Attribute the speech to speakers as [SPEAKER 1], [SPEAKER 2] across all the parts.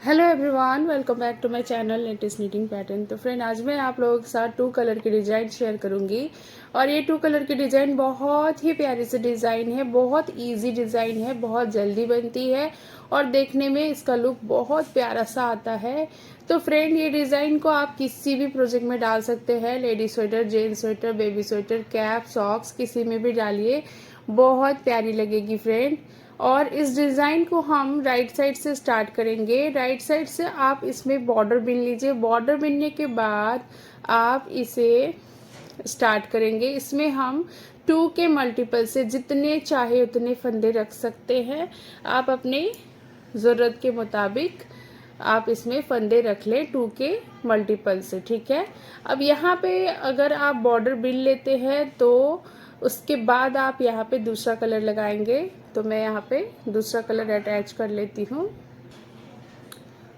[SPEAKER 1] Hello everyone, welcome back to my channel latest knitting pattern. तो friend, आज मैं आप लोगों के साथ 2 कलर की डिज़ाइन शेयर करूंगी। और ये 2 कलर की डिज़ाइन बहुत ही प्यारी सी डिज़ाइन है, बहुत इजी डिज़ाइन है, बहुत जल्दी बनती है और देखने में इसका लुक बहुत प्यारा सा आता है। तो फ्रेंड, ये डिज़ाइन को आप किसी भी प्रोजेक्ट में डाल सकते हैं। Lady sweater, gents sweater, baby sweater, cap, socks, किसी में भी डालिए, बहुत प्यारी लगेगी फ्रेंड। और इस डिज़ाइन को हम राइट साइड से स्टार्ट करेंगे। राइट साइड से आप इसमें बॉर्डर बिन लीजिए। बॉर्डर बिनने के बाद आप इसे स्टार्ट करेंगे। इसमें हम 2 के मल्टीपल से जितने चाहे उतने फंदे रख सकते हैं। आप अपने ज़रूरत के मुताबिक आप इसमें फंदे रख लें 2 के मल्टीपल से, ठीक है। अब यहाँ पे अगर आप बॉर्डर बिन लेते हैं तो उसके बाद आप यहाँ पे दूसरा कलर लगाएंगे। तो मैं यहाँ पे दूसरा कलर अटैच कर लेती हूँ।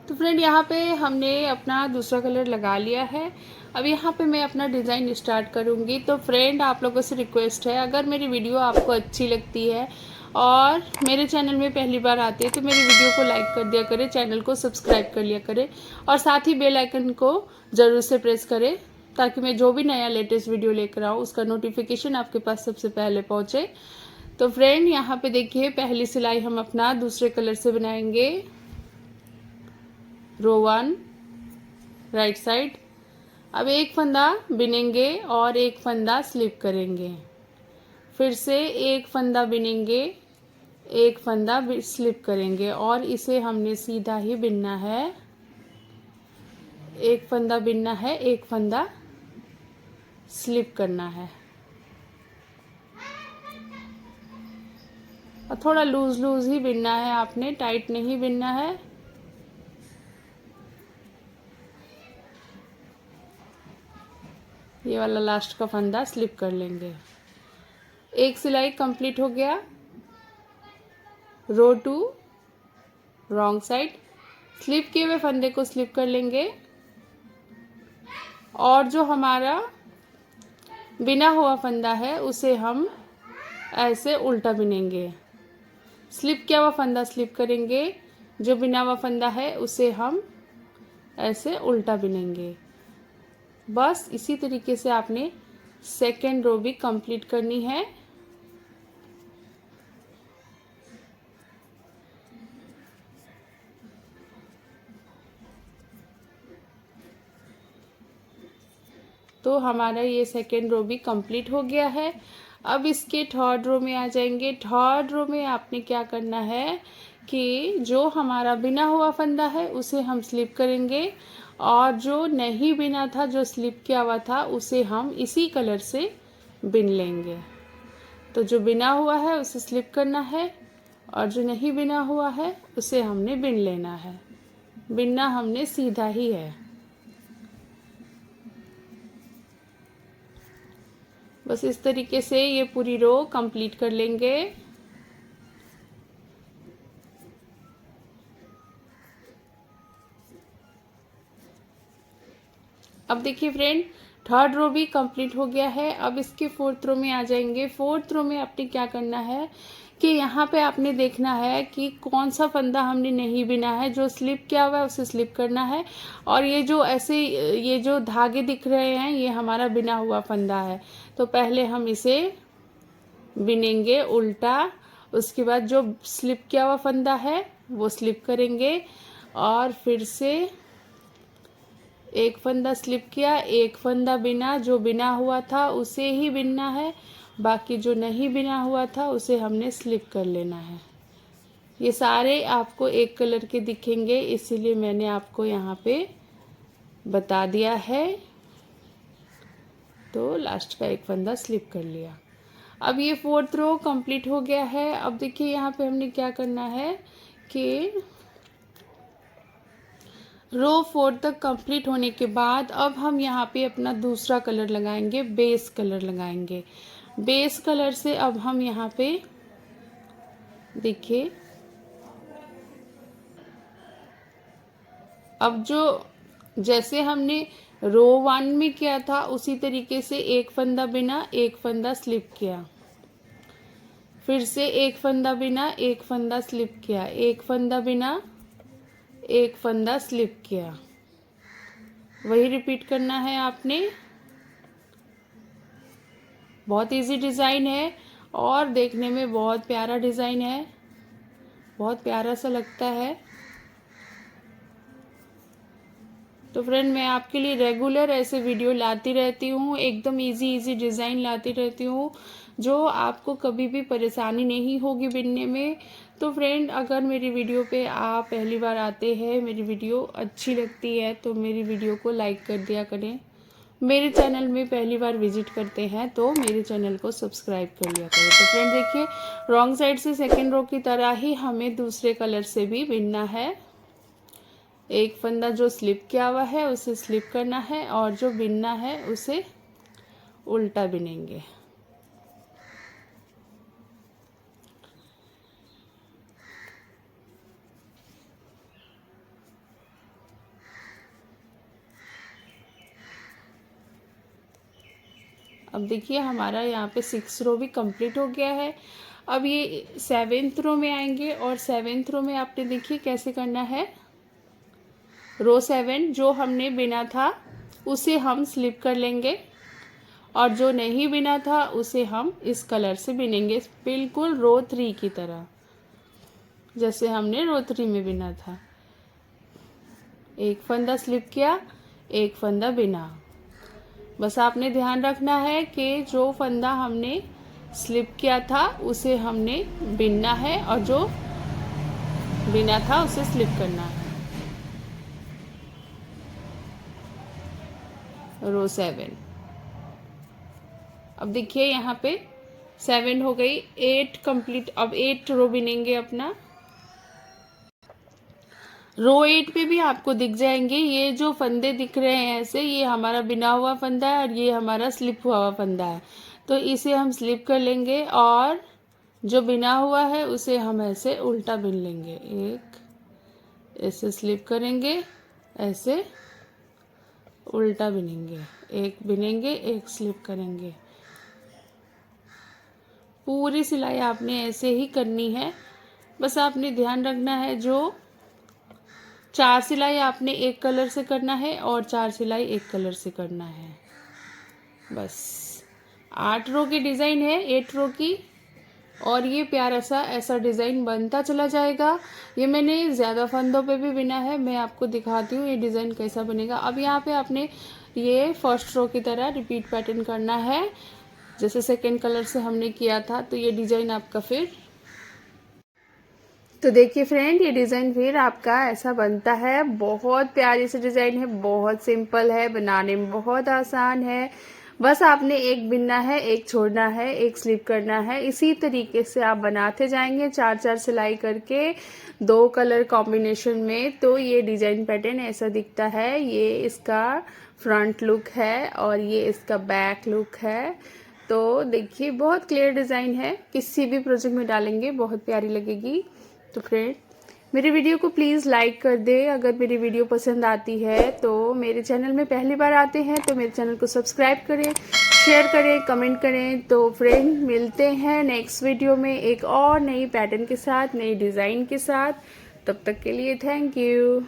[SPEAKER 1] तो फ्रेंड, यहाँ पे हमने अपना दूसरा कलर लगा लिया है। अब यहाँ पे मैं अपना डिज़ाइन स्टार्ट करूँगी। तो फ्रेंड, आप लोगों से रिक्वेस्ट है, अगर मेरी वीडियो आपको अच्छी लगती है और मेरे चैनल में पहली बार आते हैं तो मेरी वीडियो को लाइक कर दिया करें, चैनल को सब्सक्राइब कर लिया करें और साथ ही बेल आइकन को ज़रूर से प्रेस करें ताकि मैं जो भी नया लेटेस्ट वीडियो लेकर आऊँ उसका नोटिफिकेशन आपके पास सबसे पहले पहुँचे। तो फ्रेंड, यहाँ पे देखिए, पहली सिलाई हम अपना दूसरे कलर से बनाएंगे। रो 1 राइट साइड। अब एक फंदा बिनेंगे और एक फंदा स्लिप करेंगे। फिर से एक फंदा बिनेंगे, एक फंदा स्लिप करेंगे और इसे हमने सीधा ही बिनना है। एक फंदा बिनना है, एक फंदा स्लिप करना है और थोड़ा लूज लूज ही बिनना है, आपने टाइट नहीं बिनना है। ये वाला लास्ट का फंदा स्लिप कर लेंगे। एक सिलाई कंप्लीट हो गया। रो 2 रॉन्ग साइड। स्लिप किए हुए फंदे को स्लिप कर लेंगे और जो हमारा बिना हुआ फंदा है उसे हम ऐसे उल्टा बिनेंगे। स्लिप किया हुआ फंदा स्लिप करेंगे, जो बिना हुआ फंदा है उसे हम ऐसे उल्टा बिनेंगे। बस इसी तरीके से आपने सेकेंड रो भी कंप्लीट करनी है। तो हमारा ये सेकेंड रो भी कंप्लीट हो गया है। अब इसके थर्ड रो में आ जाएंगे। थर्ड रो में आपने क्या करना है कि जो हमारा बिना हुआ फंदा है उसे हम स्लिप करेंगे और जो नहीं बिना था, जो स्लिप किया हुआ था, उसे हम इसी कलर से बिन लेंगे। तो जो बिना हुआ है उसे स्लिप करना है और जो नहीं बिना हुआ है उसे हमने बिन लेना है। बिनना हमने सीधा ही है। बस इस तरीके से ये पूरी रो कंप्लीट कर लेंगे। अब देखिए फ्रेंड, थर्ड रो भी कंप्लीट हो गया है। अब इसके फोर्थ रो में आ जाएंगे। फोर्थ रो में आपने क्या करना है कि यहाँ पे आपने देखना है कि कौन सा फंदा हमने नहीं बिना है। जो स्लिप किया हुआ है उसे स्लिप करना है और ये जो ऐसे ये जो धागे दिख रहे हैं ये हमारा बिना हुआ फंदा है। तो पहले हम इसे बिनेंगे उल्टा, उसके बाद जो स्लिप किया हुआ फंदा है वो स्लिप करेंगे और फिर से एक फंदा स्लिप किया, एक फंदा बिना, जो बिना हुआ था उसे ही बिनना है, बाकी जो नहीं बिना हुआ था उसे हमने स्लिप कर लेना है। ये सारे आपको एक कलर के दिखेंगे, इसीलिए मैंने आपको यहाँ पे बता दिया है। तो लास्ट का एक फंदा स्लिप कर लिया। अब ये फोर्थ रो कंप्लीट हो गया है। अब देखिए यहाँ पे हमने क्या करना है कि रो 4 तक कंप्लीट होने के बाद अब हम यहाँ पे अपना दूसरा कलर लगाएंगे, बेस कलर लगाएंगे। बेस कलर से अब हम यहाँ पे देखिए, अब जो जैसे हमने रो 1 में किया था उसी तरीके से एक फंदा बिना, एक फंदा स्लिप किया, फिर से एक फंदा बिना, एक फंदा स्लिप किया, एक फंदा बिना, एक फंदा स्लिप किया, वही रिपीट करना है आपने। बहुत इजी डिज़ाइन है और देखने में बहुत प्यारा डिज़ाइन है, बहुत प्यारा सा लगता है। तो फ्रेंड, मैं आपके लिए रेगुलर ऐसे वीडियो लाती रहती हूँ, एकदम इजी डिज़ाइन लाती रहती हूँ जो आपको कभी भी परेशानी नहीं होगी बिनने में। तो फ्रेंड, अगर मेरी वीडियो पे आप पहली बार आते हैं, मेरी वीडियो अच्छी लगती है तो मेरी वीडियो को लाइक कर दिया करें। मेरे चैनल में पहली बार विजिट करते हैं तो मेरे चैनल को सब्सक्राइब कर लिया करें। तो फ्रेंड देखिए, रॉन्ग साइड से सेकेंड रो की तरह ही हमें दूसरे कलर से भी बिनना है। एक फंदा जो स्लिप किया हुआ है उसे स्लिप करना है और जो बिनना है उसे उल्टा बिनेंगे। अब देखिए, हमारा यहाँ पे 6 रो भी कंप्लीट हो गया है। अब ये 7th रो में आएंगे और 7th रो में आपने देखिए कैसे करना है। रो 7 जो हमने बिना था उसे हम स्लिप कर लेंगे और जो नहीं बिना था उसे हम इस कलर से बिनेंगे, बिल्कुल रो 3 की तरह, जैसे हमने रो 3 में बिना था। एक फंदा स्लिप किया, एक फंदा बिना। बस आपने ध्यान रखना है कि जो फंदा हमने स्लिप किया था उसे हमने बिनना है और जो बिना था उसे स्लिप करना है। रो 7। अब देखिए यहाँ पे 7 हो गई, 8 कंप्लीट। अब 8 रो बिनेंगे अपना। रो 8 पे भी आपको दिख जाएंगे ये जो फंदे दिख रहे हैं ऐसे, ये हमारा बिना हुआ फंदा है और ये हमारा स्लिप हुआ फंदा है। तो इसे हम स्लिप कर लेंगे और जो बिना हुआ है उसे हम ऐसे उल्टा बिन लेंगे। एक ऐसे स्लिप करेंगे, ऐसे उल्टा बिनेंगे, एक बिनेंगे, एक स्लिप करेंगे। पूरी सिलाई आपने ऐसे ही करनी है। बस आपने ध्यान रखना है जो 4 सिलाई आपने एक कलर से करना है और 4 सिलाई एक कलर से करना है। बस 8 रो की डिज़ाइन है, 8 रो की, और ये प्यारा सा ऐसा डिज़ाइन बनता चला जाएगा। ये मैंने ज़्यादा फंदों पे भी बिना है, मैं आपको दिखाती हूँ ये डिज़ाइन कैसा बनेगा। अब यहाँ पे आपने ये फर्स्ट रो की तरह रिपीट पैटर्न करना है, जैसे सेकेंड कलर से हमने किया था। तो ये डिज़ाइन आपका फिर, तो देखिए फ्रेंड, ये डिज़ाइन फिर आपका ऐसा बनता है। बहुत प्यारी सी डिज़ाइन है, बहुत सिंपल है, बनाने में बहुत आसान है। बस आपने एक बिनना है, एक छोड़ना है, एक स्लिप करना है। इसी तरीके से आप बनाते जाएंगे 4-4 सिलाई करके 2 कलर कॉम्बिनेशन में। तो ये डिज़ाइन पैटर्न ऐसा दिखता है। ये इसका फ्रंट लुक है और ये इसका बैक लुक है। तो देखिए बहुत क्लियर डिज़ाइन है, किसी भी प्रोजेक्ट में डालेंगे बहुत प्यारी लगेगी। तो फ्रेंड, मेरी वीडियो को प्लीज़ लाइक कर दे। अगर मेरी वीडियो पसंद आती है तो मेरे चैनल में पहली बार आते हैं तो मेरे चैनल को सब्सक्राइब करें, शेयर करें, कमेंट करें। तो फ्रेंड, मिलते हैं नेक्स्ट वीडियो में एक और नई पैटर्न के साथ, नई डिज़ाइन के साथ। तब तक के लिए थैंक यू।